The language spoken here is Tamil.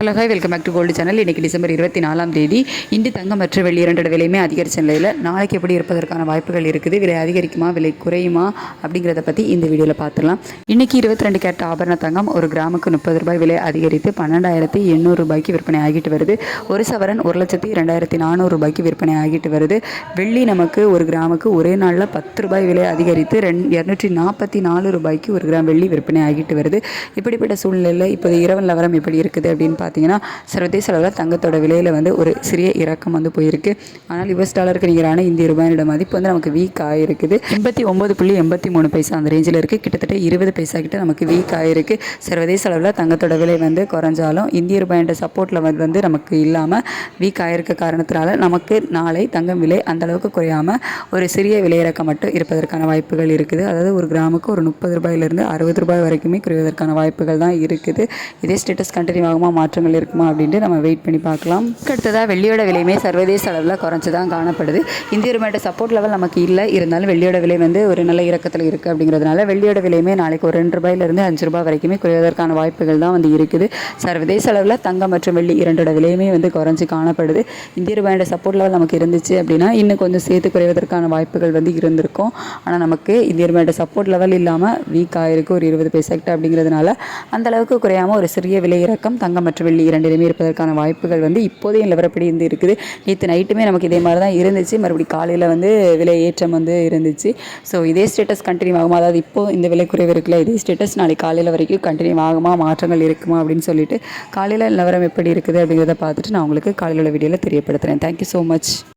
Hello hi welcome back to gold channel. இன்றைக்கி டிசம்பர் 24ஆம் தேதி. இன்று தங்கம் மற்றும் வெள்ளி இரண்டோட விலையுமே அதிகரித்த நிலையில் நாளைக்கு எப்படி இருப்பதற்கான வாய்ப்புகள் இருக்குது, விலை அதிகரிக்குமா விலை குறையுமா அப்படிங்கிறத பற்றி இந்த வீடியோவில் பார்த்துலாம். இன்றைக்கி 22 கேரட் ஆபரண தங்கம் ஒரு கிராமுக்கு 30 ரூபாய் விலை அதிகரித்து 12,800 ரூபாய்க்கு விற்பனை ஆகிட்டு வருது. ஒரு சவரன் 1,02,400 ரூபாய்க்கு விற்பனை ஆகிட்டு வருது. வெள்ளி நமக்கு ஒரு கிராமுக்கு ஒரே நாளில் 10 ரூபாய் விலை அதிகரித்து 244 ரூபாய்க்கு ஒரு கிராம் வெள்ளி விற்பனை ஆகிட்டு வருது. இப்படிப்பட்ட சூழ்நிலையில் இப்போது இரவு நிலவரம் எப்படி இருக்குது அப்படின்னு பார்த்தீங்கன்னா, சர்வதேச அளவில் தங்கத்தோட விலையில் ஒரு சிறிய இறக்கம் போயிருக்கு. ஆனால் யுஎஸ் டாலருக்கு நிகரான இந்திய ரூபாயோட மதிப்பு நமக்கு வீக் ஆகிருக்குது. 89.83 பைசா அந்த ரேஞ்சில் இருக்குது. கிட்டத்தட்ட 20 பைசா கிட்ட நமக்கு வீக் ஆகிருக்கு. சர்வதேச அளவில் தங்கத்தோட விலை குறைஞ்சாலும் இந்திய ரூபாயோட சப்போர்ட் லெவல் நமக்கு இல்லாமல் வீக் ஆகிருக்க காரணத்தினால நமக்கு நாளை தங்கம் விலை அந்தளவுக்கு குறையாமல் ஒரு சிறிய விலை இறக்கம் மட்டும் இருப்பதற்கான வாய்ப்புகள் இருக்குது. அதாவது ஒரு கிராமுக்கு ஒரு 30 ரூபாயிலிருந்து 60 ரூபாய் வரைக்குமே குறைவதற்கான வாய்ப்புகள் தான் இருக்குது. இதே ஸ்டேட்டஸ் கண்டினியூ ஆகுமா, மாற்றங்கள் இருக்குமா அப்படின்ட்டு நம்ம வெயிட் பண்ணி பார்க்கலாம். அடுத்ததாக வெள்ளியோட விலையுமே சர்வதேச அளவில் குறைச்சி தான் காணப்படுது. இந்திய ரூபாயோட சப்போர்ட் லெவல் நமக்கு இல்லை, இருந்தாலும் வெள்ளியோட விலை ஒரு நல்ல இறக்கத்தில் இருக்குது. அப்படிங்கிறதுனால வெள்ளியோட விலையுமே நாளைக்கு ஒரு 2 ரூபாயிலிருந்து 5 ரூபாய் வரைக்குமே குறைவதற்கான வாய்ப்புகள் தான் இருக்குது. சர்வதேச அளவில் தங்கம் மற்றும் வெள்ளி இரண்டோட விலையுமே குறைஞ்சி காணப்படுது. இந்திய ரூபாயோட சப்போர்ட் லெவல் நமக்கு இருந்துச்சு அப்படின்னா இன்னும் கொஞ்சம் சேர்த்து குறைவதற்கான வாய்ப்புகள் இருந்திருக்கும். ஆனால் நமக்கு இந்திய ரூபாயோட சப்போர்ட் லெவல் இல்லாமல் வீக் ஆகிருக்கு ஒரு 20 பைசா கிட்ட. அப்படிங்கிறதுனால அந்த அளவுக்கு குறையாமல் ஒரு சிறிய விலை இறக்கம் தங்கம் மற்றும் வெள்ளி இரண்டிலுமே இருப்பதற்கான வாய்ப்புகள் இப்போதைய நிலவரப்படி இருக்குது. நேற்று நைட்டுமே நமக்கு இதே மாதிரி தான் இருந்துச்சு. மறுபடியும் காலையில் விலை ஏற்றம் இருந்துச்சு. ஸோ இதே ஸ்டேட்டஸ் கண்டினியூ ஆகுமா, அதாவது இப்போது இந்த விலை குறைவு இருக்குல்ல, இதே ஸ்டேட்டஸ் நாளைக்கு காலையில் வரைக்கும் கண்டினியூ ஆகுமா, மாற்றங்கள் இருக்குமா அப்படின்னு சொல்லிட்டு காலையில் நிலவரம் எப்படி இருக்குது அப்படிங்கிறத பார்த்துட்டு நான் உங்களுக்கு காலையில் உள்ள வீடியோவில் தெரியப்படுத்துகிறேன். Thank you so much.